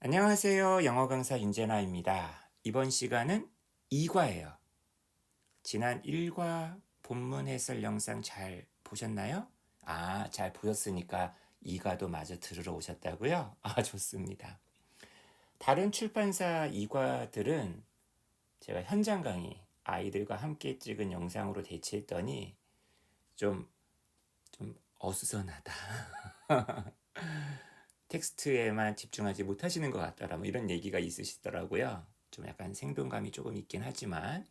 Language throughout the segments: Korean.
안녕하세요. 영어 강사 윤재나입니다. 이번 시간은 2과예요. 지난 1과 본문 해설 영상 잘 보셨나요? 잘 보셨으니까 2과도 마저 들으러 오셨다고요? 좋습니다. 다른 출판사 2과들은 제가 현장 강의, 아이들과 함께 찍은 영상으로 대체했더니 좀 어수선하다. 텍스트에만 집중하지 못하시는 것 같더라. 뭐 이런 얘기가 있으시더라고요. 좀 약간 생동감이 조금 있긴 하지만,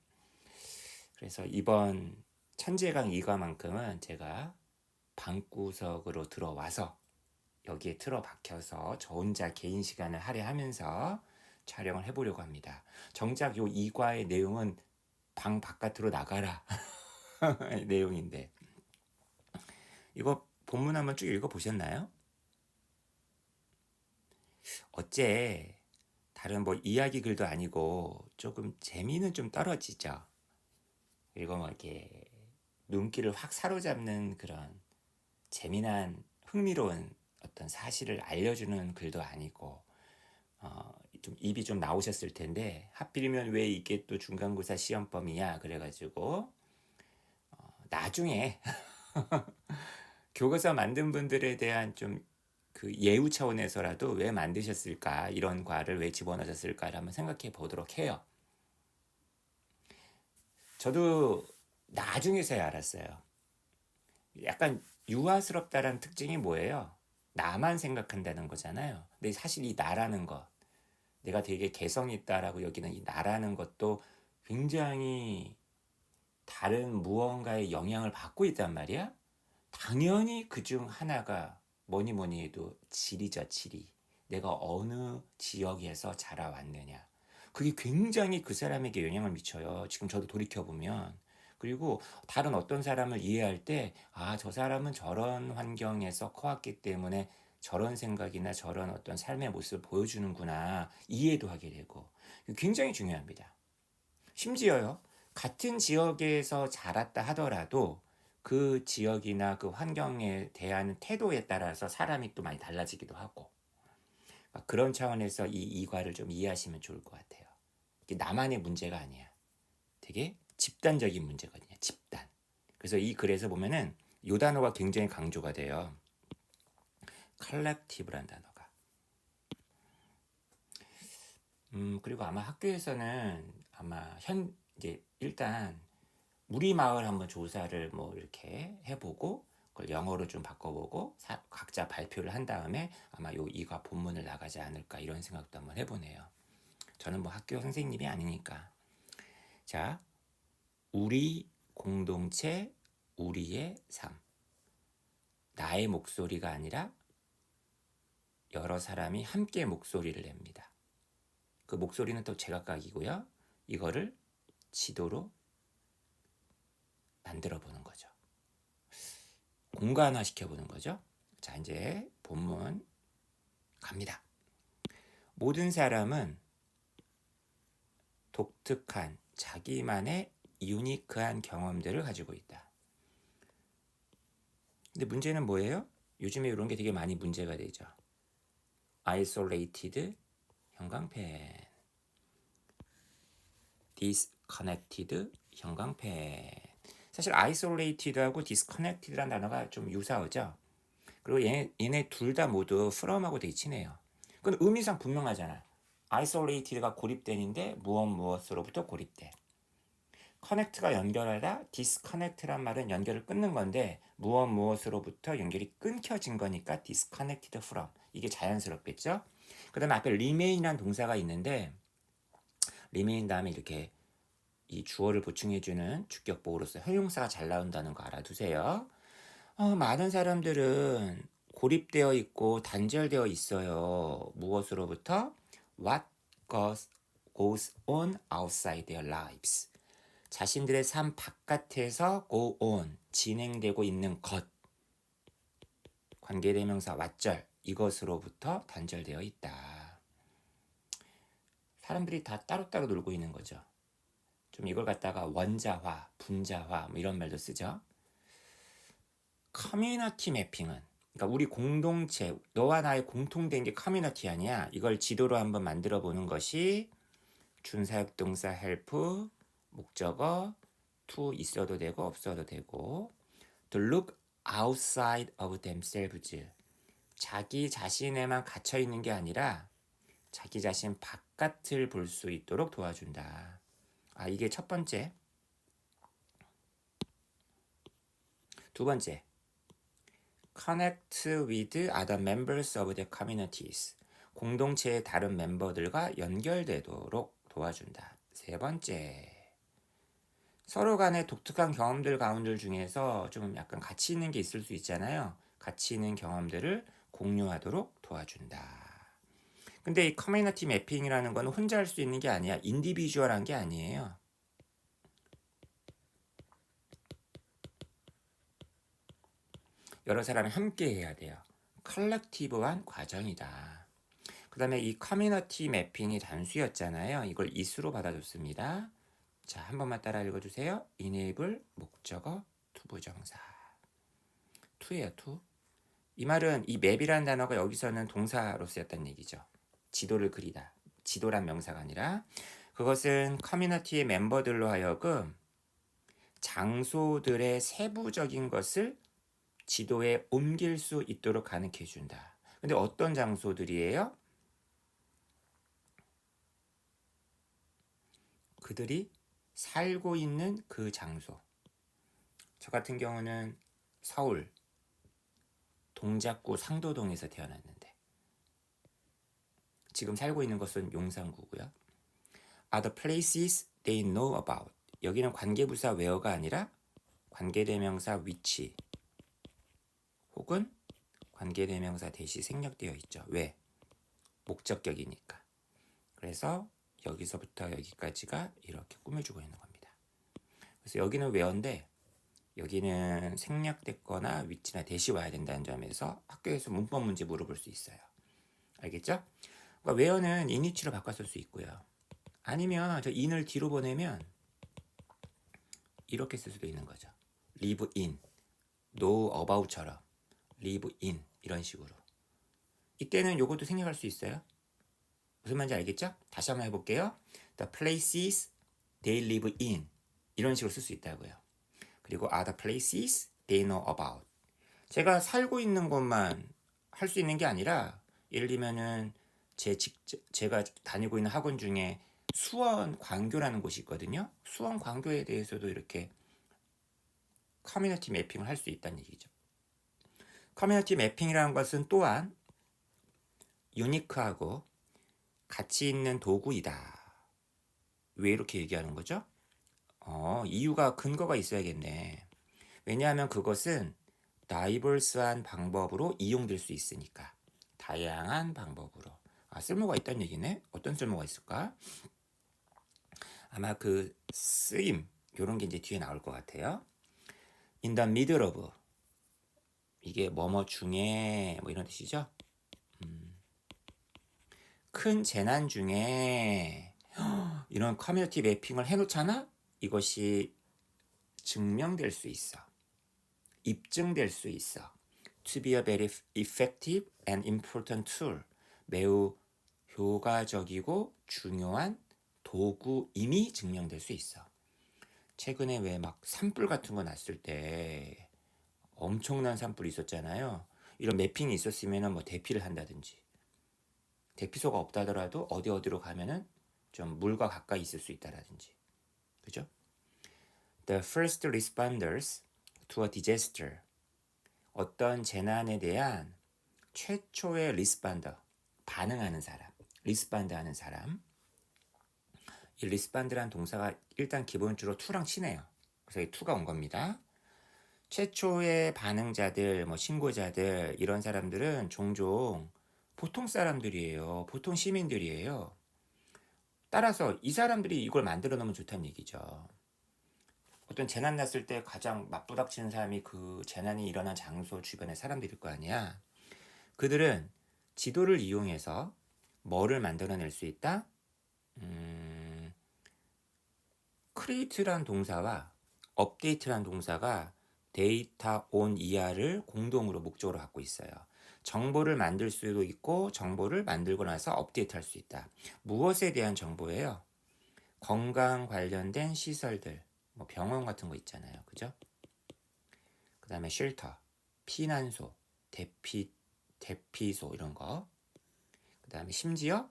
그래서 이번 천재강 2과만큼은 제가 방구석으로 들어와서 여기에 틀어박혀서 저 혼자 개인 시간을 할애하면서 촬영을 해보려고 합니다. 정작 요 2과의 내용은 방 바깥으로 나가라 내용인데, 이거 본문 한번 쭉 읽어보셨나요? 어째 다른 뭐 이야기 글도 아니고 조금 재미는 좀 떨어지죠. 그리고 뭐 이렇게 눈길을 확 사로잡는 그런 재미난 흥미로운 어떤 사실을 알려주는 글도 아니고, 좀 입이 좀 나오셨을 텐데 하필이면 왜 이게 또 중간고사 시험범이야 그래가지고 나중에 교과서 만든 분들에 대한 좀 그 예우 차원에서라도 왜 만드셨을까, 이런 과를 왜 집어넣으셨을까를 한번 생각해 보도록 해요. 저도 나중에서야 알았어요. 약간 유아스럽다라는 특징이 뭐예요? 나만 생각한다는 거잖아요. 근데 사실 이 나라는 것, 내가 되게 개성 있다라고 여기는 이 나라는 것도 굉장히 다른 무언가의 영향을 받고 있단 말이야. 당연히 그중 하나가 뭐니 뭐니 해도 지리죠, 지리. 내가 어느 지역에서 자라왔느냐. 그게 굉장히 그 사람에게 영향을 미쳐요. 지금 저도 돌이켜보면. 그리고 다른 어떤 사람을 이해할 때, 저 사람은 저런 환경에서 커왔기 때문에 저런 생각이나 저런 어떤 삶의 모습을 보여주는구나. 이해도 하게 되고. 굉장히 중요합니다. 심지어요, 같은 지역에서 자랐다 하더라도 그 지역이나 그 환경에 대한 태도에 따라서 사람이 또 많이 달라지기도 하고, 그런 차원에서 이 이과를 좀 이해하시면 좋을 것 같아요. 이게 나만의 문제가 아니야. 되게 집단적인 문제거든요. 집단. 그래서 이 글에서 보면은 요 단어가 굉장히 강조가 돼요. collective란 단어가. 그리고 아마 학교에서는 아마 이제 일단 우리 마을 한번 조사를 뭐 이렇게 해보고 그걸 영어로 좀 바꿔보고 각자 발표를 한 다음에 아마 요 이과 본문을 나가지 않을까, 이런 생각도 한번 해보네요. 저는 뭐 학교 선생님이 아니니까. 자, 우리 공동체, 우리의 삶. 나의 목소리가 아니라 여러 사람이 함께 목소리를 냅니다. 그 목소리는 또 제각각이고요. 이거를 지도로 만들어 보는 거죠. 공간화 시켜보는 거죠. 자, 이제 본문 갑니다. 모든 사람은 독특한 자기만의 유니크한 경험들을 가지고 있다. 근데 문제는 뭐예요? 요즘에 이런 게 되게 많이 문제가 되죠. isolated 형광펜, disconnected 형광펜. 사실 isolated하고 disconnected라는 단어가 좀 유사하죠. 그리고 얘네 둘 다 모두 from하고 되게 친해요. 그건 의미상 분명하잖아. isolated가 고립된인데 무엇으로부터 고립돼. connect가 연결하다, disconnect란 말은 연결을 끊는 건데 무엇으로부터 연결이 끊겨진 거니까 disconnected from. 이게 자연스럽겠죠? 그 다음에 앞에 remain이라는 동사가 있는데 remain 다음에 이렇게 이 주어를 보충해주는 주격보호로서 형용사가 잘 나온다는 거 알아두세요. 많은 사람들은 고립되어 있고 단절되어 있어요. 무엇으로부터? What goes on outside their lives. 자신들의 삶 바깥에서 go on, 진행되고 있는 것. 관계대명사 왓절, 이것으로부터 단절되어 있다. 사람들이 다 따로따로 놀고 있는 거죠. 좀 이걸 갖다가 원자화, 분자화 뭐 이런 말도 쓰죠. 커뮤니티 매핑은 그러니까 우리 공동체, 너와 나의 공통된 게 커뮤니티 아니야. 이걸 지도로 한번 만들어 보는 것이 준사역동사 help, 목적어, to 있어도 되고 없어도 되고 to look outside of themselves. 자기 자신에만 갇혀 있는 게 아니라 자기 자신 바깥을 볼 수 있도록 도와준다. 이게 첫 번째. 두 번째. Connect with other members of the communities. 공동체의 다른 멤버들과 연결되도록 도와준다. 세 번째. 서로 간의 독특한 경험들 가운데 중에서 좀 약간 가치 있는 게 있을 수 있잖아요. 가치 있는 경험들을 공유하도록 도와준다. 근데 이 커뮤니티 매핑이라는 건 혼자 할 수 있는 게 아니야. 인디비주얼한 게 아니에요. 여러 사람이 함께 해야 돼요. 컬렉티브한 과정이다. 그 다음에 이 커뮤니티 매핑이 단수였잖아요. 이걸 이수로 받아줬습니다. 자, 한 번만 따라 읽어주세요. enable 목적어 투부정사. to예요, to. 이 말은 이 맵이라는 단어가 여기서는 동사로 쓰였다는 얘기죠. 지도를 그리다. 지도란 명사가 아니라 그것은 커뮤니티의 멤버들로 하여금 장소들의 세부적인 것을 지도에 옮길 수 있도록 가능해 준다. 근데 어떤 장소들이에요? 그들이 살고 있는 그 장소. 저 같은 경우는 서울 동작구 상도동에서 태어났는데 지금 살고 있는 것은 용산구고요. Are the places they know about. 여기는 관계부사 where가 아니라 관계대명사 which 혹은 관계대명사 대시 생략되어 있죠. 왜? 목적격이니까. 그래서 여기서부터 여기까지가 이렇게 꾸며주고 있는 겁니다. 그래서 여기는 where인데 여기는 생략됐거나 위치나 대시 와야 된다는 점에서 학교에서 문법 문제 물어볼 수 있어요. 알겠죠? 그러니까 where는 in위치로 바꿔 쓸 수 있고요. 아니면 저 in을 뒤로 보내면 이렇게 쓸 수도 있는 거죠. live in, know about처럼 live in 이런 식으로. 이때는 요것도 생략할 수 있어요. 무슨 말인지 알겠죠? 다시 한번 해볼게요. The places they live in 이런 식으로 쓸 수 있다고요. 그리고 are the places they know about. 제가 살고 있는 곳만 할 수 있는 게 아니라 예를 들면은 제가 다니고 있는 학원 중에 수원 광교라는 곳이 있거든요. 수원 광교에 대해서도 이렇게 커뮤니티 매핑을 할 수 있다는 얘기죠. 커뮤니티 매핑이라는 것은 또한 유니크하고 가치 있는 도구이다. 왜 이렇게 얘기하는 거죠? 이유가 근거가 있어야겠네. 왜냐하면 그것은 다이버스한 방법으로 이용될 수 있으니까. 다양한 방법으로. 쓸모가 있다는 얘기네. 어떤 쓸모가 있을까? 아마 그 쓰임 이런 게 이제 뒤에 나올 것 같아요. In the middle of 이게 뭐뭐 중에 뭐 이런 뜻이죠. 큰 재난 중에 이런 커뮤니티 매핑을 해놓잖아. 이것이 증명될 수 있어. 입증될 수 있어. To be a very effective and important tool. 매우 효과적이고 중요한 도구임이 증명될 수 있어. 최근에 왜 막 산불 같은 거 났을 때 엄청난 산불이 있었잖아요. 이런 매핑이 있었으면 뭐 대피를 한다든지 대피소가 없다더라도 어디로 가면은 좀 물과 가까이 있을 수 있다라든지. 그죠? The first responders to a disaster. 어떤 재난에 대한 최초의 리스판더, 반응하는 사람, 리스판드 하는 사람. 이 리스판드란 동사가 일단 기본적으로 to랑 치네요. 그래서 이 to가 온 겁니다. 최초의 반응자들, 뭐 신고자들 이런 사람들은 종종 보통 사람들이에요. 보통 시민들이에요. 따라서 이 사람들이 이걸 만들어 놓으면 좋다는 얘기죠. 어떤 재난 났을 때 가장 맞부닥치는 사람이 그 재난이 일어난 장소 주변의 사람들일 거 아니야. 그들은 지도를 이용해서 뭐를 만들어낼 수 있다? create란 동사와 update란 동사가 데이터 온 이하를 공동으로 목적으로 갖고 있어요. 정보를 만들 수도 있고 정보를 만들고 나서 업데이트할 수 있다. 무엇에 대한 정보예요? 건강 관련된 시설들, 뭐 병원 같은 거 있잖아요. 그죠? 그 다음에 쉘터, 피난소, 대피소 이런 거. 그 다음에 심지어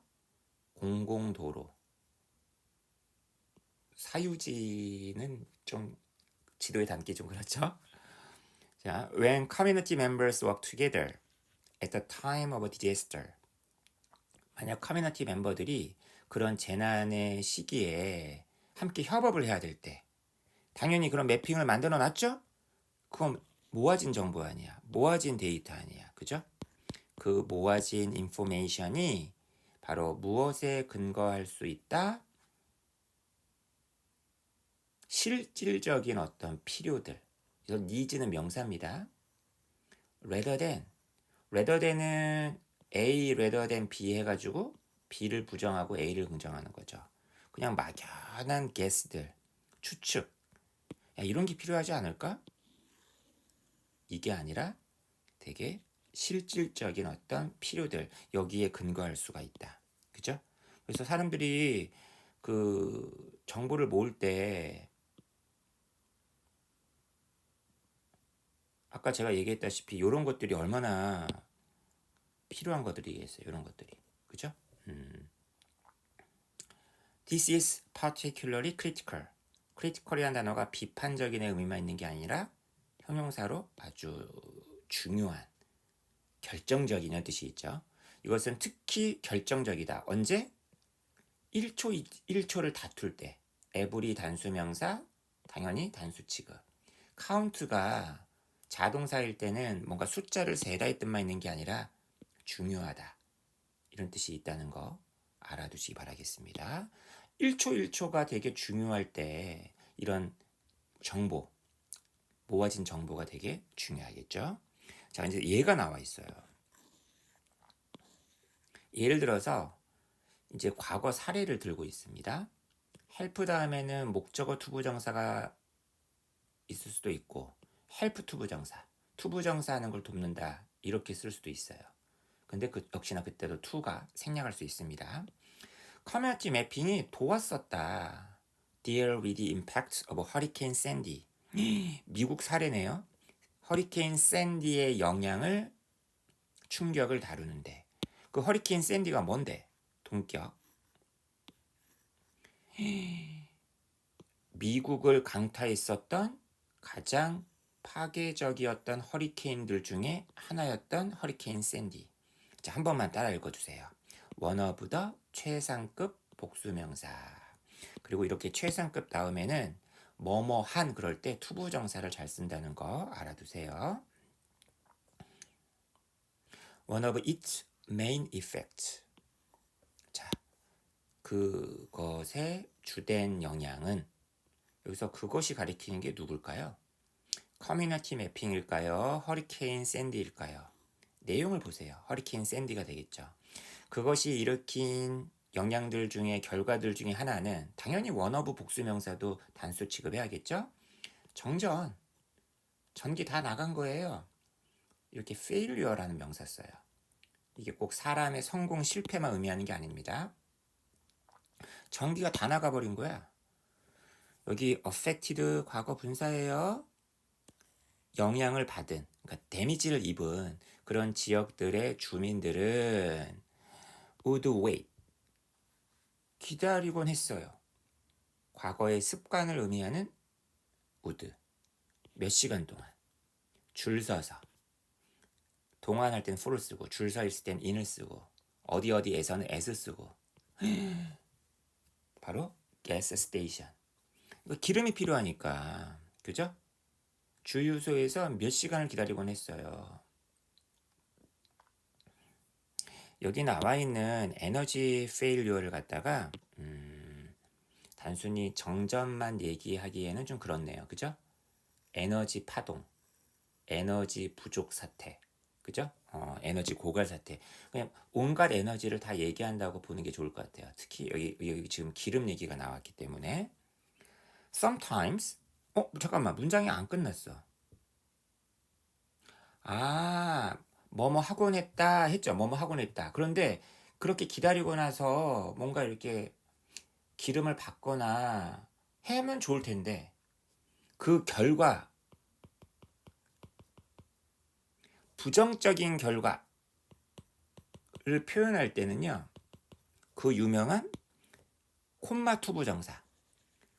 공공도로, 사유지는 좀 지도에 담기 좀 그렇죠? 자, when community members work together at the time of a disaster. 만약 커뮤니티 멤버들이 그런 재난의 시기에 함께 협업을 해야 될 때, 당연히 그런 매핑을 만들어 놨죠? 그건 모아진 정보 아니야. 모아진 데이터 아니야. 그죠? 그 모아진 인포메이션이 바로 무엇에 근거할 수 있다? 실질적인 어떤 필요들. 이건 needs는 명사입니다. rather than은 A rather than B 해가지고 B를 부정하고 A를 긍정하는 거죠. 그냥 막연한 guess들, 추측. 야, 이런 게 필요하지 않을까? 이게 아니라 되게 실질적인 어떤 필요들, 여기에 근거할 수가 있다. 그죠? 그래서 사람들이 그 정보를 모을 때 아까 제가 얘기했다시피 이런 것들이 얼마나 필요한 것들이겠어요. 이런 것들이. 그죠? This is particularly critical. critical이라는 단어가 비판적인의 의미만 있는 게 아니라 형용사로 아주 중요한, 결정적인 뜻이 있죠. 이것은 특히 결정적이다. 언제? 1초를 다툴 때. every 단수명사, 당연히 단수 취급. count가 자동사일 때는 뭔가 숫자를 세다 이 뜻만 있는 게 아니라 중요하다. 이런 뜻이 있다는 거 알아두시기 바라겠습니다. 1초가 되게 중요할 때 이런 정보, 모아진 정보가 되게 중요하겠죠. 자, 이제 예가 나와 있어요. 예를 들어서 이제 과거 사례를 들고 있습니다. help 다음에는 목적어 투부정사가 있을 수도 있고 help 투부정사 하는 걸 돕는다 이렇게 쓸 수도 있어요. 근데 역시나 그때도 to가 생략할 수 있습니다. 커뮤니티 매핑이 도왔었다. Deal with the impact of Hurricane Sandy. 미국 사례네요. 허리케인 샌디의 영향을, 충격을 다루는데 그 허리케인 샌디가 뭔데? 동격. 미국을 강타했었던 가장 파괴적이었던 허리케인들 중에 하나였던 허리케인 샌디. 자, 한 번만 따라 읽어주세요. one of the 최상급 복수명사. 그리고 이렇게 최상급 다음에는 뭐뭐한 그럴 때 투부정사를 잘 쓴다는 거 알아두세요. one of its main effects. 자, 그것의 주된 영향은, 여기서 그것이 가리키는 게 누굴까요? 커뮤니티 매핑일까요? 허리케인 샌디일까요? 내용을 보세요. 허리케인 샌디가 되겠죠. 그것이 일으킨 영향들 중에, 결과들 중에 하나는 당연히 원어브 복수명사도 단수 취급해야겠죠. 전기 다 나간 거예요. 이렇게 failure라는 명사 써요. 이게 꼭 사람의 성공 실패만 의미하는 게 아닙니다. 전기가 다 나가버린 거야. 여기 affected 과거 분사예요. 영향을 받은, 그러니까 데미지를 입은 그런 지역들의 주민들은 would wait, 기다리곤 했어요. 과거의 습관을 의미하는 would, 몇 시간 동안 줄 서서, 동안할 땐 for를 쓰고 줄 서 있을 땐 in을 쓰고 어디에서는 as를 쓰고 바로 gas station. 기름이 필요하니까, 그죠? 주유소에서 몇 시간을 기다리곤 했어요. 여기 나와 있는 에너지 페일리어를 갖다가 단순히 정전만 얘기하기에는 좀 그렇네요. 그죠? 에너지 파동, 에너지 부족 사태, 그죠? 에너지 고갈 사태. 그냥 온갖 에너지를 다 얘기한다고 보는 게 좋을 것 같아요. 특히 여기 지금 기름 얘기가 나왔기 때문에. Sometimes, 잠깐만, 문장이 안 끝났어. 아, 뭐뭐 하곤 했다 했죠. 뭐뭐 하곤 했다. 그런데 그렇게 기다리고 나서 뭔가 이렇게 기름을 받거나 하면 좋을 텐데 그 결과, 부정적인 결과를 표현할 때는요. 그 유명한 콤마 투부정사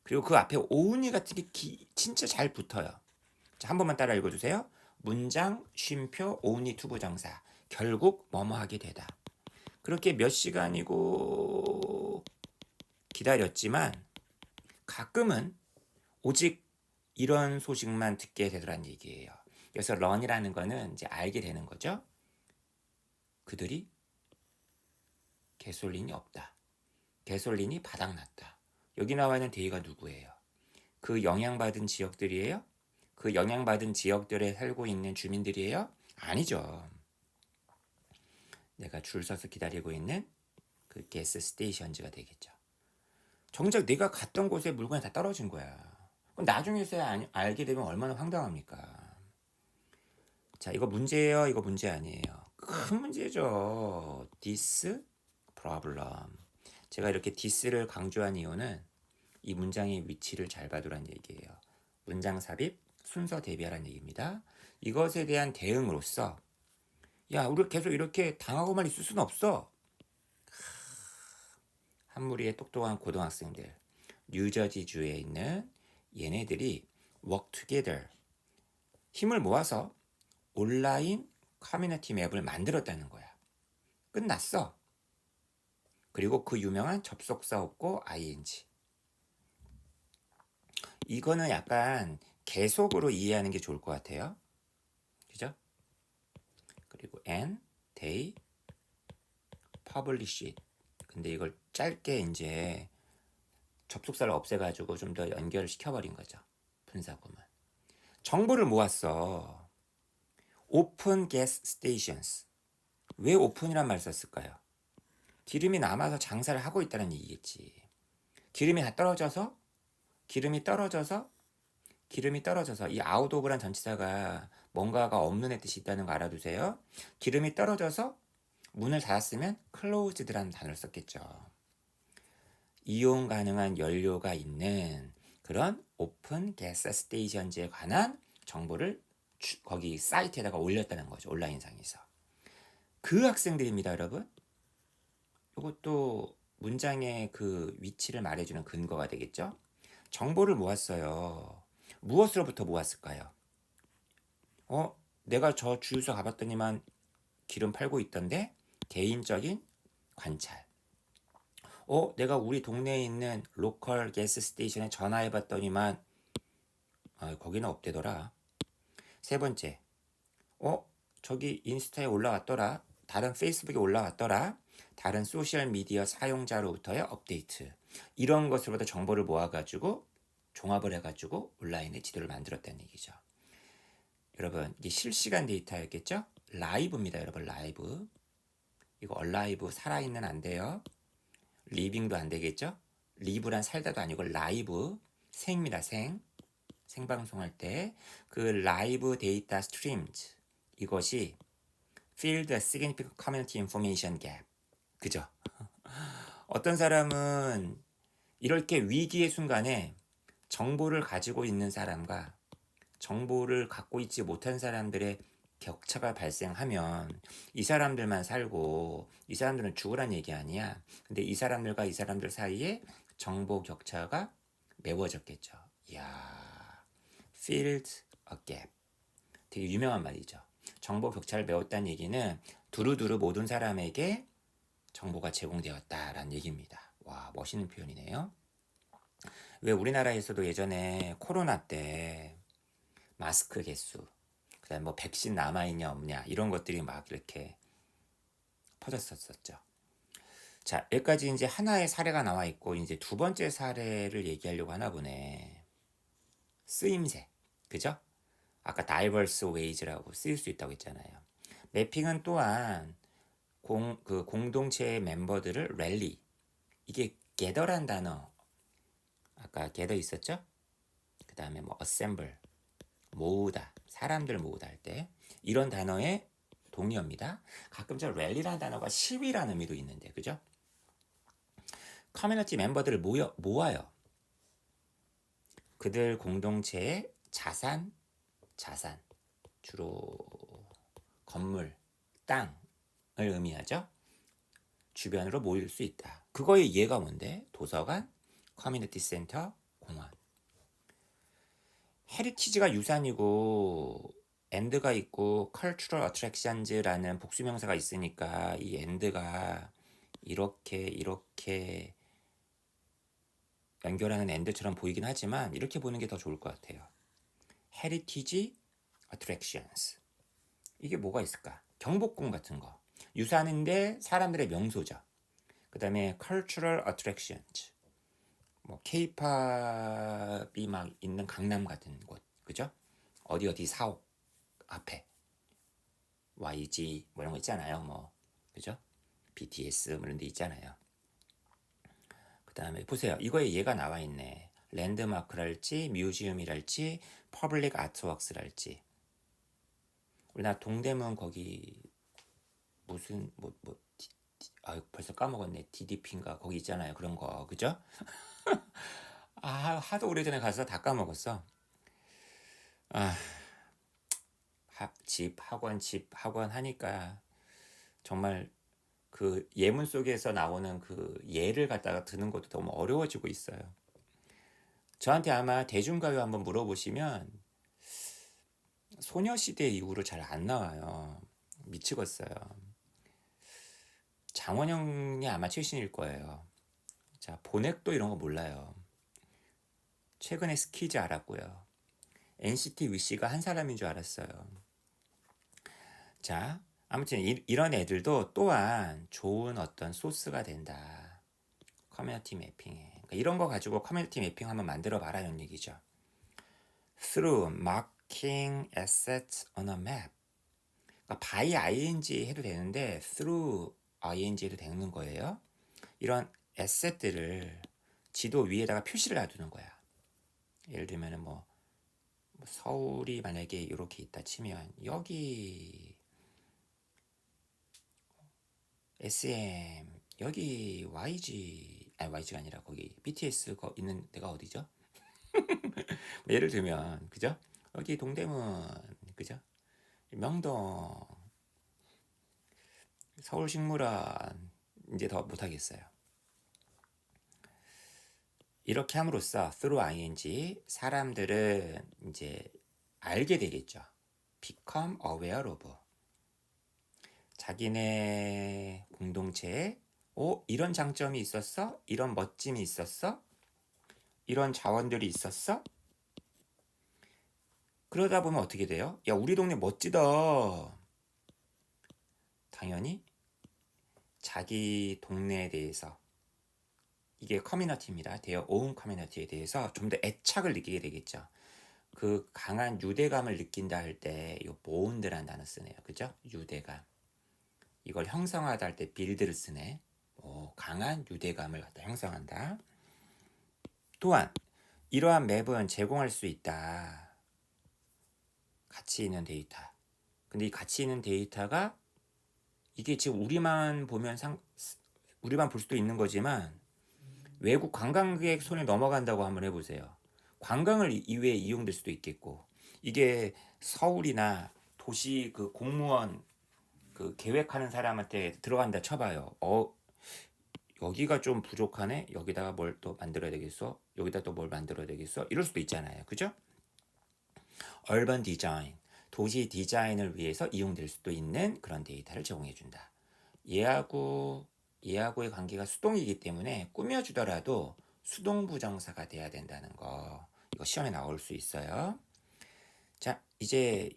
그리고 그 앞에 오은이 같은 게 진짜 잘 붙어요. 자, 한 번만 따라 읽어주세요. 문장, 쉼표, 오은이 투부정사 결국 뭐뭐 하게 되다. 그렇게 몇 시간이고 기다렸지만 가끔은 오직 이런 소식만 듣게 되더란 얘기예요. 그래서 런이라는 거는 이제 알게 되는 거죠. 그들이 개솔린이 없다. 개솔린이 바닥났다. 여기 나와 있는 데이가 누구예요? 그 영향받은 지역들이에요? 그 영향받은 지역들에 살고 있는 주민들이에요? 아니죠. 내가 줄 서서 기다리고 있는 그 게스 스테이션즈가 되겠죠. 정작 내가 갔던 곳에 물건이 다 떨어진 거야. 나중에서야 알게 되면 얼마나 황당합니까? 자, 이거 문제예요? 이거 문제 아니에요? 큰 문제죠. This problem. 제가 이렇게 this를 강조한 이유는 이 문장의 위치를 잘 봐두란 얘기예요. 문장 삽입, 순서 대비하라는 얘기입니다. 이것에 대한 대응으로서 야, 우리 계속 이렇게 당하고만 있을 수는 없어. 한 무리의 똑똑한 고등학생들, 뉴저지주에 있는 얘네들이 work together, 힘을 모아서 온라인 커뮤니티 맵을 만들었다는 거야. 끝났어. 그리고 그 유명한 접속사 없고 ing. 이거는 약간 계속으로 이해하는 게 좋을 것 같아요. 그죠? 그리고 and they publish it. 근데 이걸 짧게 이제 접속사를 없애가지고 좀 더 연결을 시켜버린 거죠. 분사구문. 정보를 모았어. 오픈 gas stations. 왜 오픈이란 말 썼을까요? 기름이 남아서 장사를 하고 있다는 얘기겠지. 기름이 다 떨어져서 이 아웃 오브란 전치사가 뭔가가 없는 애 뜻이 있다는 거 알아두세요. 기름이 떨어져서 문을 닫았으면 closed라는 단어를 썼겠죠. 이용 가능한 연료가 있는 그런 오픈 게스 스테이션즈에 관한 정보를 거기 사이트에다가 올렸다는 거죠. 온라인상에서. 그 학생들입니다, 여러분. 이것도 문장의 그 위치를 말해주는 근거가 되겠죠. 정보를 모았어요. 무엇으로부터 모았을까요? 내가 저 주유소 가봤더니만 기름 팔고 있던데 개인적인 관찰. 내가 우리 동네에 있는 로컬 게스 스테이션에 전화해봤더니만 거기는 없대더라. 세 번째, 저기 인스타에 올라왔더라. 다른 페이스북에 올라왔더라. 다른 소셜 미디어 사용자로부터의 업데이트. 이런 것으로부터 정보를 모아가지고 종합을 해가지고 온라인에 지도를 만들었다는 얘기죠. 여러분, 이게 실시간 데이터였겠죠? 라이브입니다, 여러분. 라이브. 이거 얼라이브, 살아있는 안 돼요. 리빙도 안 되겠죠? 리브란 살다도 아니고 라이브, 생입니다. 생방송할 때 그 라이브 데이터 스트림즈, 이것이 fill the significant community information gap. 그죠? 어떤 사람은 이렇게 위기의 순간에 정보를 가지고 있는 사람과 정보를 갖고 있지 못한 사람들의 격차가 발생하면 이 사람들만 살고 이 사람들은 죽으란 얘기 아니야. 근데 이 사람들과 이 사람들 사이에 정보 격차가 메워졌겠죠. 이야, filled a gap. 되게 유명한 말이죠. 정보 격차를 메웠다는 얘기는 두루두루 모든 사람에게 정보가 제공되었다라는 얘기입니다. 와, 멋있는 표현이네요. 왜 우리나라에서도 예전에 코로나 때 마스크 개수, 그다음에 뭐 백신 남아있냐 없냐 이런 것들이 막 이렇게 퍼졌었죠. 자, 여기까지 이제 하나의 사례가 나와 있고 이제 두 번째 사례를 얘기하려고 하나 보네. 쓰임새, 그죠? 아까 diverse ways라고 쓰일 수 있다고 했잖아요. 매핑은 또한 공동체의 멤버들을 랠리, 이게 gather란 단어 아까 gather 있었죠? 그 다음에 뭐 assemble, 모으다, 사람들 모으다 할 때 이런 단어의 동의어입니다. 가끔 저 랠리라는 단어가 시위라는 의미도 있는데, 그죠? 커뮤니티 멤버들을 모아요. 그들 공동체의 자산, 주로 건물, 땅을 의미하죠. 주변으로 모일 수 있다. 그거의 예가 뭔데? 도서관, 커뮤니티 센터, 공원. 헤리티지가 유산이고 엔드가 있고 cultural attractions라는 복수명사가 있으니까 이 엔드가 이렇게 연결하는 엔드처럼 보이긴 하지만 이렇게 보는 게 더 좋을 것 같아요. heritage attractions. 이게 뭐가 있을까? 경복궁 같은 거. 유산인데 사람들의 명소죠. 그 다음에 cultural attractions. 뭐 K-팝이 막 있는 강남 같은 곳, 그죠? 어디 사옥 앞에 YG 뭐 이런 거 있잖아요, 뭐 그죠? BTS 뭐 이런 데 있잖아요. 그 다음에 보세요, 이거에 얘가 나와 있네. 랜드마크랄지 뮤지엄이랄지 퍼블릭 아트웍스랄지. 우리나라 동대문 거기 무슨 벌써 까먹었네. DDP인가 거기 있잖아요, 그런 거, 그죠? 하도 오래전에 가서 다 까먹었어. 집 학원 하니까 정말 그 예문 속에서 나오는 그 예를 갖다가 드는 것도 너무 어려워지고 있어요. 저한테 아마 대중가요 한번 물어보시면 소녀시대 이후로 잘 안 나와요. 미치겠어요. 장원영이 아마 최신일 거예요. 자, 보넥도 이런 거 몰라요. 최근에 스키즈 알았고요. NCT 위시가 한 사람인 줄 알았어요. 자, 아무튼 이런 애들도 또한 좋은 어떤 소스가 된다. 커뮤니티 매핑에. 그러니까 이런 거 가지고 커뮤니티 매핑 한번 만들어 봐라는 얘기죠. Through marking assets on a map. 그러니까 by ing 해도 되는데 through ing 해도 되는 거예요. 이런 에셋들을 지도 위에다가 표시를 놔두는 거야. 예를 들면 뭐 서울이 만약에 이렇게 있다 치면 여기 SM, 여기 YG, 아니 YG가 아니라 거기 BTS 있는 데가 어디죠? 예를 들면, 그죠? 여기 동대문, 그죠? 명동, 서울식물원, 이제 더 못하겠어요. 이렇게 함으로써 through ing 사람들은 이제 알게 되겠죠. become aware of. 자기네 공동체에 이런 장점이 있었어? 이런 멋짐이 있었어? 이런 자원들이 있었어? 그러다 보면 어떻게 돼요? 야, 우리 동네 멋지다. 당연히 자기 동네에 대해서, 이게 커뮤니티입니다. their own 커뮤니티에 대해서 좀 더 애착을 느끼게 되겠죠. 그 강한 유대감을 느낀다 할 때 이 bond라는 단어 쓰네요. 그죠? 유대감. 이걸 형성하다 할 때 build를 쓰네. 강한 유대감을 갖다 형성한다. 또한 이러한 맵은 제공할 수 있다. 가치 있는 데이터. 근데 이 가치 있는 데이터가 이게 지금 우리만 볼 수도 있는 거지만 외국 관광객 손에 넘어간다고 한번 해보세요. 관광을 이외에 이용될 수도 있겠고, 이게 서울이나 도시 그 공무원 그 계획하는 사람한테 들어간다 쳐봐요. 여기가 좀 부족하네. 여기다가 뭘 또 만들어야 되겠어? 여기다 또 뭘 만들어야 되겠어? 이럴 수도 있잖아요. 그죠? 얼번 디자인, 도시 디자인을 위해서 이용될 수도 있는 그런 데이터를 제공해준다. 얘하고의 관계가 수동이기 때문에 꾸며주더라도 수동부정사가 돼야 된다는 거. 이거 시험에 나올 수 있어요. 자, 이제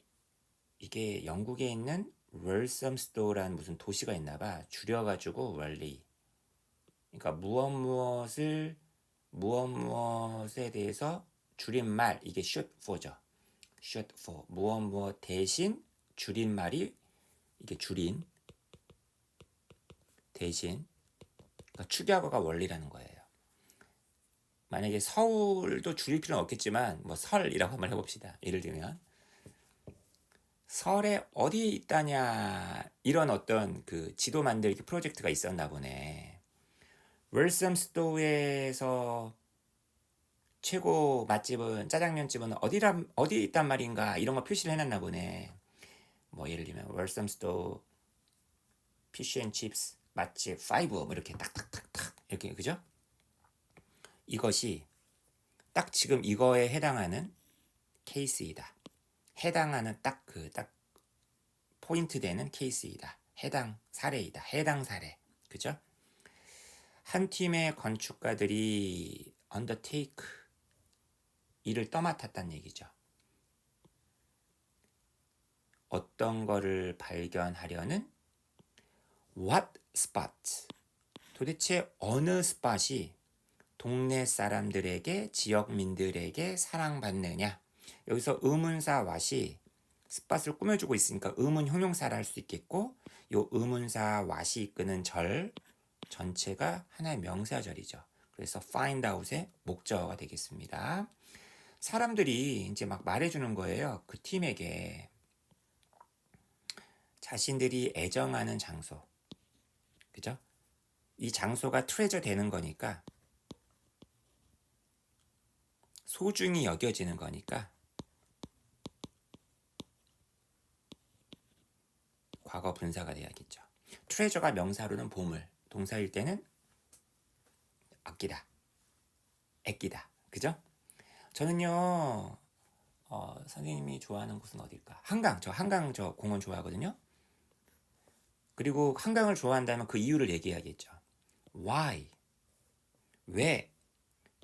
이게 영국에 있는 월섬스토어라는 무슨 도시가 있나봐. 줄여가지고 월리. 그러니까 무엇에 대해서 줄임말, 이게 short for죠. short for. 무엇 대신 줄임말이 이게 줄인 대신. 그러니까 축약어가 원리라는 거예요. 만약에 서울도 줄일 필요는 없겠지만 뭐 설이라고 한번 해봅시다. 예를 들면 설에 어디 있다냐 이런 어떤 그 지도 만들기 프로젝트가 있었나 보네. 월섬스토어에서 최고 맛집은 짜장면집은 어디 있단 말인가 이런 거 표시를 해놨나 보네. 뭐 예를 들면 월섬스토어 피쉬앤칩스 맛집 5 뭐 이렇게 딱딱딱딱 이렇게 그죠? 이것이 딱 지금 이거에 해당하는 케이스이다. 해당하는 딱 포인트 되는 케이스이다. 해당 사례이다. 해당 사례. 그죠? 한 팀의 건축가들이 언더테이크 일을 떠맡았다는 얘기죠. 어떤 거를 발견하려는 what spot. 도대체 어느 스팟이 동네 사람들에게 지역민들에게 사랑받느냐. 여기서 의문사 what이 스팟을 꾸며주고 있으니까 의문 형용사를 할 수 있겠고 요 의문사 what이 이끄는 절 전체가 하나의 명사절이죠. 그래서 find out의 목적어가 되겠습니다. 사람들이 이제 막 말해주는 거예요. 그 팀에게 자신들이 애정하는 장소, 그죠? 이 장소가 트레저 되는 거니까 소중히 여겨지는 거니까 과거 분사가 돼야겠죠. 트레저가 명사로는 보물, 동사일 때는 아끼다, 애끼다, 그죠? 저는요, 선생님이 좋아하는 곳은 어딜까? 한강 저 공원 좋아하거든요. 그리고 한강을 좋아한다면 그 이유를 얘기해야겠죠. Why? 왜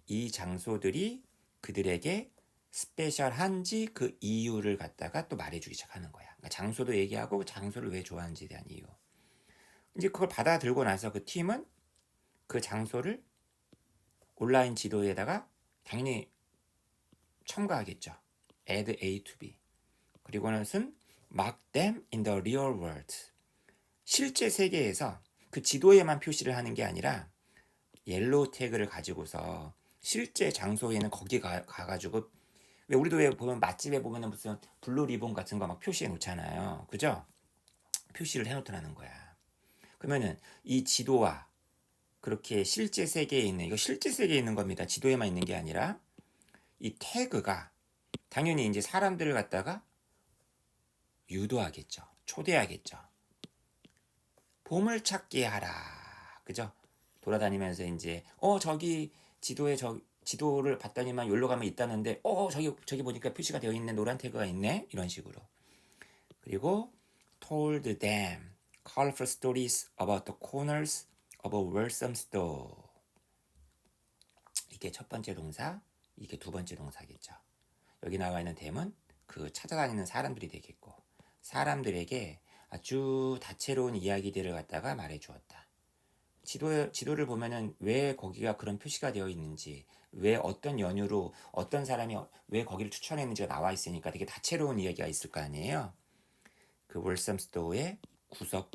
이 장소들이 그들에게 스페셜한지 그 이유를 갖다가 또 말해주기 시작하는 거야. 그러니까 장소도 얘기하고 그 장소를 왜 좋아하는지에 대한 이유. 이제 그걸 받아들고 나서 그 팀은 그 장소를 온라인 지도에다가 당연히 첨가하겠죠. add A to B. 그리고는 mark them in the real world. 실제 세계에서 그 지도에만 표시를 하는 게 아니라 옐로우 태그를 가지고서 실제 장소에는 거기 가가지고 왜 우리도 왜 보면 맛집에 보면은 무슨 블루 리본 같은 거 막 표시해 놓잖아요. 그죠? 표시를 해 놓더라는 거야. 그러면은 이 지도와 그렇게 실제 세계에 있는 이거 실제 세계에 있는 겁니다. 지도에만 있는 게 아니라 이 태그가 당연히 이제 사람들을 갖다가 유도하겠죠. 초대하겠죠. 보물찾기 하라. 그죠? 돌아다니면서 이제 저기 지도에 지도를 봤더니만 여기로 가면 있다는데 저기 보니까 표시가 되어 있네. 노란 태그가 있네. 이런 식으로. 그리고 told them colorful stories about the corners of a welcome store. 이게 첫 번째 동사, 이게 두 번째 동사겠죠. 여기 나와 있는 them은 그 찾아다니는 사람들이 되겠고 사람들에게 아주 다채로운 이야기들을 갖다가 말해 주었다. 지도를 보면은 왜 거기가 그런 표시가 되어 있는지, 왜 어떤 연유로 어떤 사람이 왜 거기를 추천했는지가 나와 있으니까 되게 다채로운 이야기가 있을 거 아니에요. 그 월섬스토어의 구석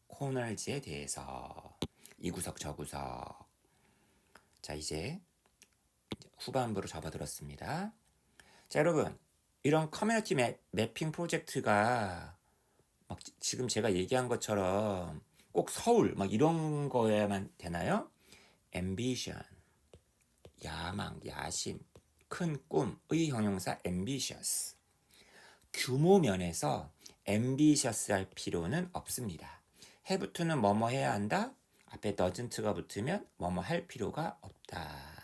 코너즈에 대해서 이 구석 저 구석. 자 이제 후반부로 접어들었습니다. 자 여러분 이런 커뮤니티 매핑 프로젝트가 막 지금 제가 얘기한 것처럼 꼭 서울 막 이런 거에만 되나요? ambition, 야망, 야심, 큰 꿈의 형용사 ambitious. 규모 면에서 ambitious 할 필요는 없습니다. have to는 뭐뭐 해야 한다. 앞에 doesn't가 붙으면 뭐뭐 할 필요가 없다.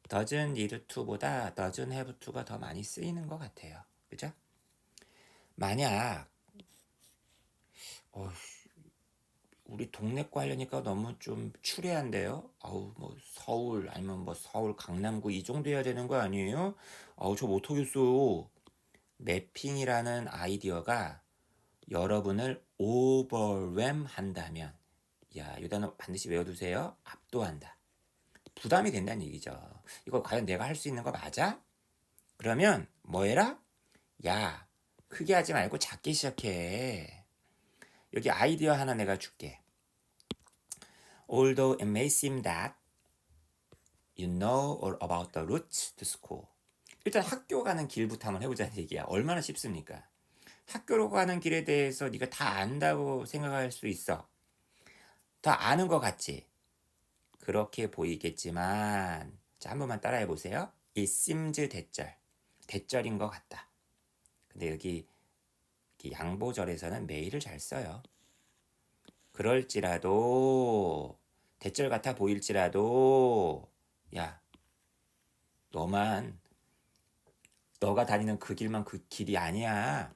doesn't need to보다 doesn't have to가 더 많이 쓰이는 것 같아요. 그죠? 만약 우리 동네 거 하려니까 너무 좀 추레한데요. 뭐 서울 아니면 뭐 서울 강남구 이 정도 해야 되는 거 아니에요? 저 못하겠어요. 매핑이라는 아이디어가 여러분을 overwhelm 한다면 이 단어 반드시 외워두세요. 압도한다. 부담이 된다는 얘기죠. 이거 과연 내가 할 수 있는 거 맞아? 그러면 뭐 해라? 야, 크게 하지 말고 작게 시작해. 여기 아이디어 하나 내가 줄게. Although it may seem that you know all about the routes to school, 일단 학교 가는 길부터 한번 해보자는 얘기야. 얼마나 쉽습니까? 학교로 가는 길에 대해서 네가 다 안다고 생각할 수 있어. 다 아는 것 같지? 그렇게 보이겠지만 자, 한 번만 따라해 보세요. It seems 대절. 대절인 것 같다. 근데 여기 양보절에서는 매일을 잘 써요. 그럴지라도 대절 같아 보일지라도 야, 너가 다니는 그 길만 그 길이 아니야.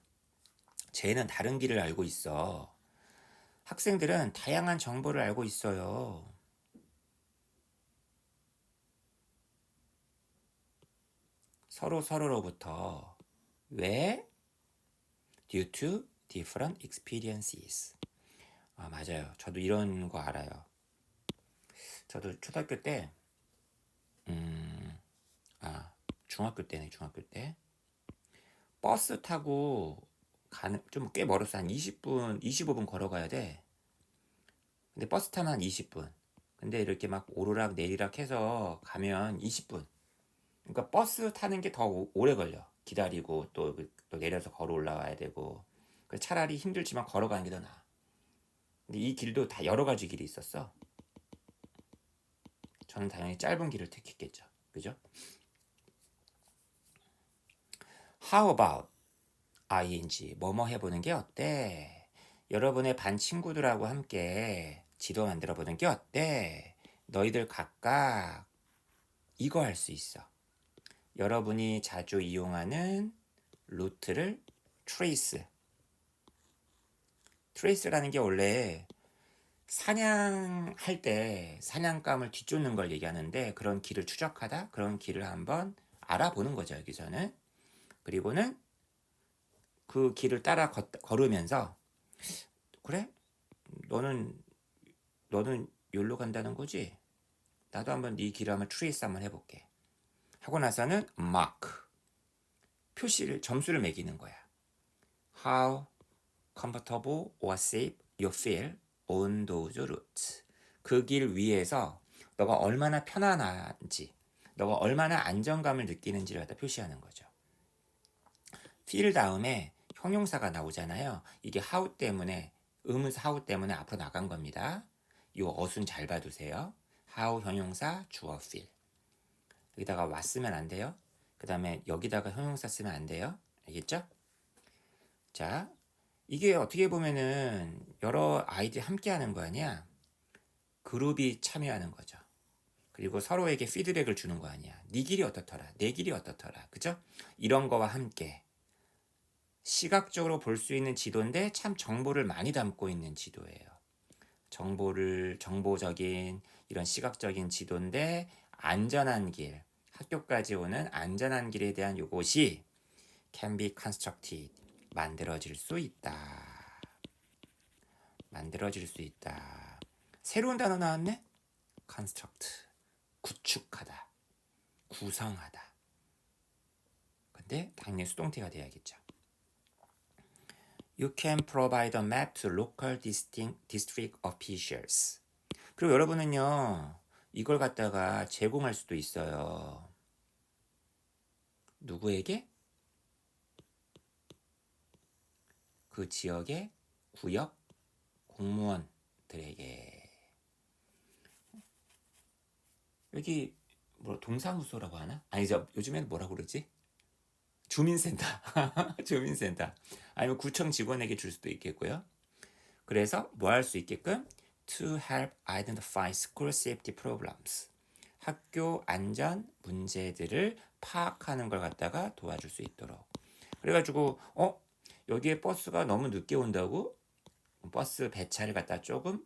쟤는 다른 길을 알고 있어. 학생들은 다양한 정보를 알고 있어요. 서로로부터. 왜? Due to different experiences. 아, 맞아요. 저도 이런 거 알아요. 저도 초등학교 때, 중학교 때네, 중학교 때. 버스 타고 좀 꽤 멀었어. 한 20분, 25분 걸어가야 돼. 근데 버스 타면 한 20분. 근데 이렇게 막 오르락 내리락 해서 가면 20분. 그러니까 버스 타는 게 더 오래 걸려. 기다리고 또 내려서 걸어 올라와야 되고. 차라리 힘들지만 걸어가는 게 더 나아. 근데 이 길도 다 여러 가지 길이 있었어. 저는 당연히 짧은 길을 택했겠죠. 그죠? How about ing 뭐뭐 해보는 게 어때? 여러분의 반 친구들하고 함께 지도 만들어 보는 게 어때? 너희들 각각 이거 할 수 있어. 여러분이 자주 이용하는 루트를 트레이스라는 게 원래 사냥할 때 사냥감을 뒤쫓는 걸 얘기하는데 그런 길을 추적하다 그런 길을 한번 알아보는 거죠. 여기서는. 그리고는 그 길을 따라 걸으면서 그래? 너는 여기로 간다는 거지? 나도 한번 네 길을 한번 트레이스 한번 해볼게. 하고 나서는 mark 점수를 매기는 거야. How comfortable or safe you feel on those routes. 그 길 위에서 너가 얼마나 편안한지, 너가 얼마나 안정감을 느끼는지를 갖다 표시하는 거죠. feel 다음에 형용사가 나오잖아요. 이게 how 때문에 의문사 how 때문에 앞으로 나간 겁니다. 이 어순 잘 봐두세요. how 형용사 주어 feel. 여기다가 왔으면 안 돼요. 그 다음에 여기다가 형용사 쓰면 안 돼요. 알겠죠? 자, 이게 어떻게 보면은 여러 아이들이 함께 하는 거 아니야? 그룹이 참여하는 거죠. 그리고 서로에게 피드백을 주는 거 아니야. 네 길이 어떻더라? 내 길이 어떻더라? 그죠? 이런 거와 함께 시각적으로 볼 수 있는 지도인데 참 정보를 많이 담고 있는 지도예요. 정보적인 이런 시각적인 지도인데 안전한 길, 학교까지 오는 안전한 길에 대한 요것이 can be constructed, 만들어질 수 있다. 새로운 단어 나왔네? construct, 구축하다, 구성하다. 근데 당연히 수동태가 돼야겠죠. You can provide a map to local district officials. 그리고 여러분은요, 이걸 갖다가 제공할 수도 있어요. 누구에게? 그 지역의 구역 공무원들에게. 여기 뭐 동사무소라고 하나? 아니죠. 요즘에는 뭐라고 그러지? 주민센터. 주민센터. 아니면 구청 직원에게 줄 수도 있겠고요. 그래서 뭐 할 수 있게끔 to help identify school safety problems. 학교 안전 문제들을 파악하는 걸 갖다가 도와줄 수 있도록. 그래가지고 여기에 버스가 너무 늦게 온다고 버스 배차를 갖다 조금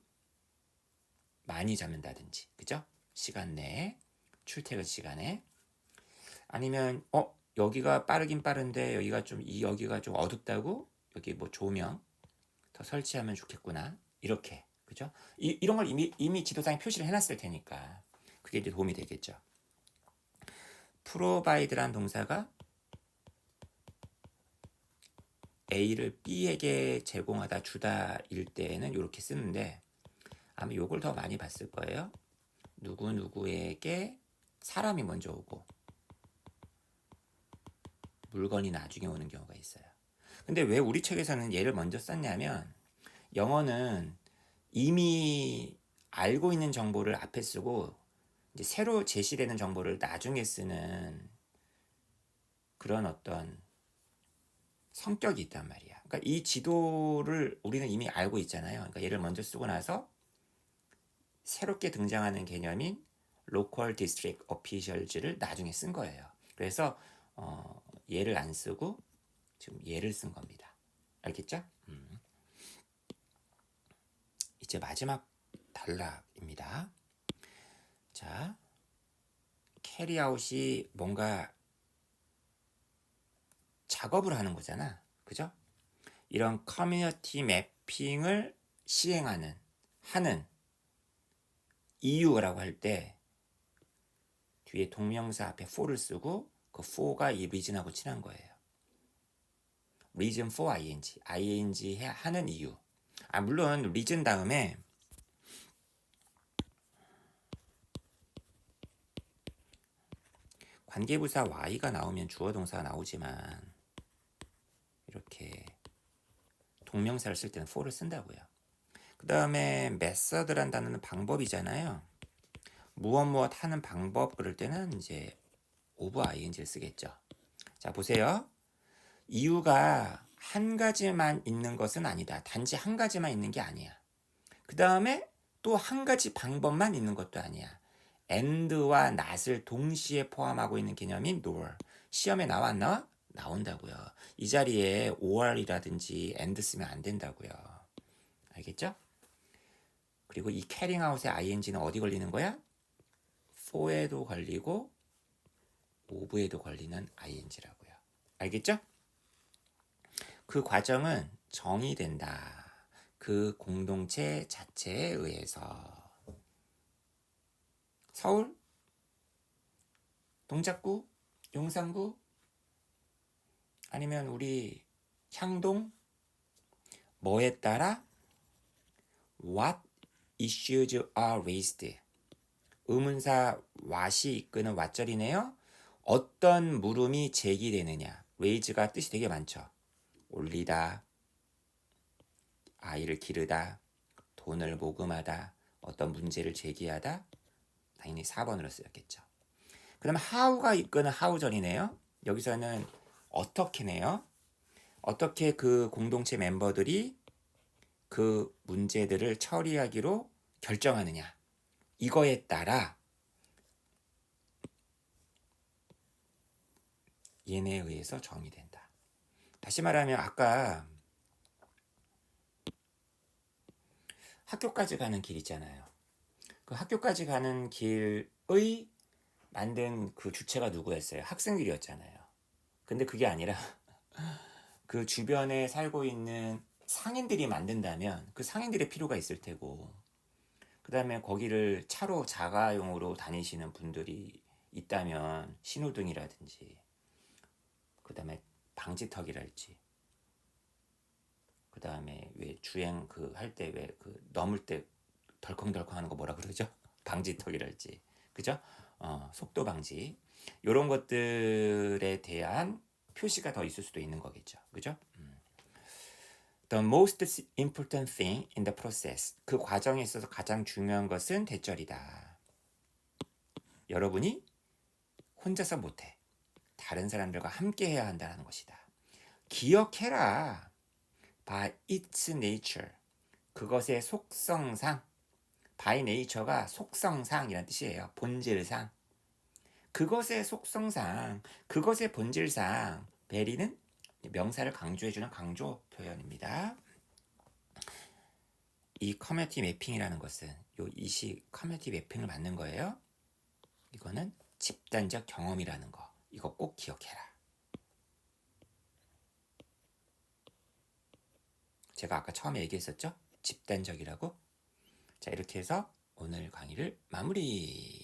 많이 잡는다든지, 그죠? 시간 내에 출퇴근 시간에. 아니면 여기가 빠르긴 빠른데 여기가 좀 어둡다고 여기 뭐 조명 더 설치하면 좋겠구나. 이렇게, 그죠? 이런 걸 이미 지도상에 표시를 해놨을 테니까 그게 이제 도움이 되겠죠. provide란 동사가 A를 B에게 제공하다 주다일 때는 이렇게 쓰는데 아마 요걸 더 많이 봤을 거예요. 누구누구에게 사람이 먼저 오고 물건이 나중에 오는 경우가 있어요. 근데 왜 우리 책에서는 얘를 먼저 썼냐면 영어는 이미 알고 있는 정보를 앞에 쓰고 이제 새로 제시되는 정보를 나중에 쓰는 그런 어떤 성격이 있단 말이야. 그러니까 이 지도를 우리는 이미 알고 있잖아요. 그러니까 얘를 먼저 쓰고 나서 새롭게 등장하는 개념인 Local District Officials를 나중에 쓴 거예요. 그래서 얘를 안 쓰고 지금 얘를 쓴 겁니다. 알겠죠? 이제 마지막 단락입니다. 자, 캐리아웃이 뭔가 작업을 하는 거잖아. 그죠? 이런 커뮤니티 매핑을 하는 이유라고 할 때 뒤에 동명사 앞에 for를 쓰고 그 for가 이 reason하고 친한 거예요. reason for ing 하는 이유. 물론 reason 다음에 관계부사 y가 나오면 주어 동사가 나오지만 이렇게 동명사를 쓸 때는 for를 쓴다고요. 그 다음에 method란 단어는 방법이잖아요. 무엇 하는 방법 그럴 때는 이제 of ing를 쓰겠죠. 자, 보세요. 이유가 한 가지만 있는 것은 아니다. 단지 한 가지만 있는 게 아니야. 그 다음에 또 한 가지 방법만 있는 것도 아니야. and와 not을 동시에 포함하고 있는 개념인 nor. 시험에 나와 안 나와? 나온다고요. 이 자리에 or이라든지 and 쓰면 안 된다고요. 알겠죠? 그리고 이 carrying out의 ing는 어디 걸리는 거야? for에도 걸리고 of에도 걸리는 ing라고요. 알겠죠? 그 과정은 정의된다. 그 공동체 자체에 의해서. 서울, 동작구, 용산구, 아니면 우리 향동, 뭐에 따라 what issues are raised. 의문사 what이 이끄는 what절이네요. 어떤 물음이 제기되느냐. raise가 뜻이 되게 많죠. 올리다, 아이를 기르다, 돈을 모금하다, 어떤 문제를 제기하다. 당연히 4번으로 쓰였겠죠. 그 다음 how가 이끄는 how절이네요. 여기서는 어떻게네요. 어떻게 그 공동체 멤버들이 그 문제들을 처리하기로 결정하느냐. 이거에 따라 얘네에 의해서 정의된다. 다시 말하면 아까 학교까지 가는 길 있잖아요. 그 학교까지 가는 길의 만든 그 주체가 누구였어요? 학생들이었잖아요. 근데 그게 아니라 그 주변에 살고 있는 상인들이 만든다면 그 상인들의 필요가 있을 테고, 그 다음에 거기를 차로 자가용으로 다니시는 분들이 있다면 신호등이라든지, 그 다음에 방지턱이랄지, 그 다음에 왜 주행 그 할 때 왜 그 넘을 때 덜컹덜컹 하는 거 뭐라 그러죠? 방지턱이랄지, 그죠? 속도 방지, 이런 것들에 대한 표시가 더 있을 수도 있는 거겠죠, 그죠? The most important thing in the process. 그 과정에 있어서 가장 중요한 것은 대절이다. 여러분이 혼자서 못해. 다른 사람들과 함께 해야 한다는 것이다. 기억해라. By its nature. 그것의 속성상. By nature가 속성상이란 뜻이에요. 본질상. 그것의 속성상, 그것의 본질상. 베리는 명사를 강조해주는 강조 표현입니다. 이 커뮤니티 매핑이라는 것은 이시 커뮤니티 매핑을 만든 거예요. 이거는 집단적 경험이라는 거. 이거 꼭 기억해라. 제가 아까 처음에 얘기했었죠? 집단적이라고. 자, 이렇게 해서 오늘 강의를 마무리.